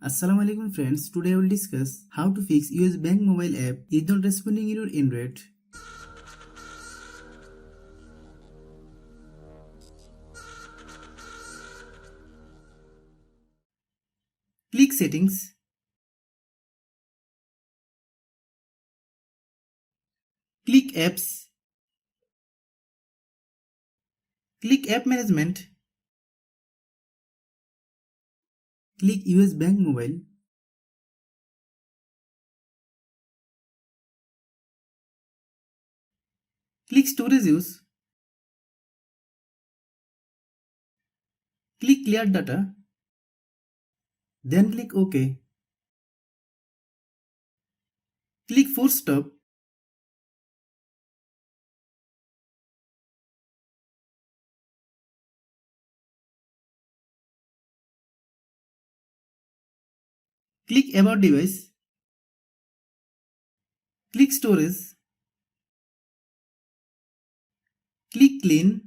Assalamualaikum friends, today I will discuss how to fix US Bank mobile app is not responding in your Android. Click Settings, click Apps, click App Management, click US Bank Mobile, click Storage Use, click Clear Data, then click OK. Click Force Stop, click About Device, click Storage, click Clean,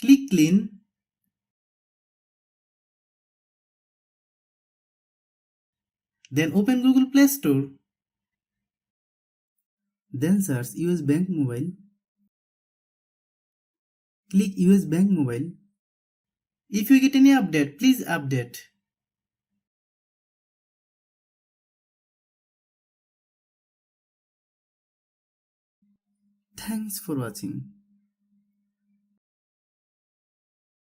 click Clean, then open Google Play Store, then search US Bank Mobile, click US Bank Mobile. If you get any update, please update. Thanks for watching.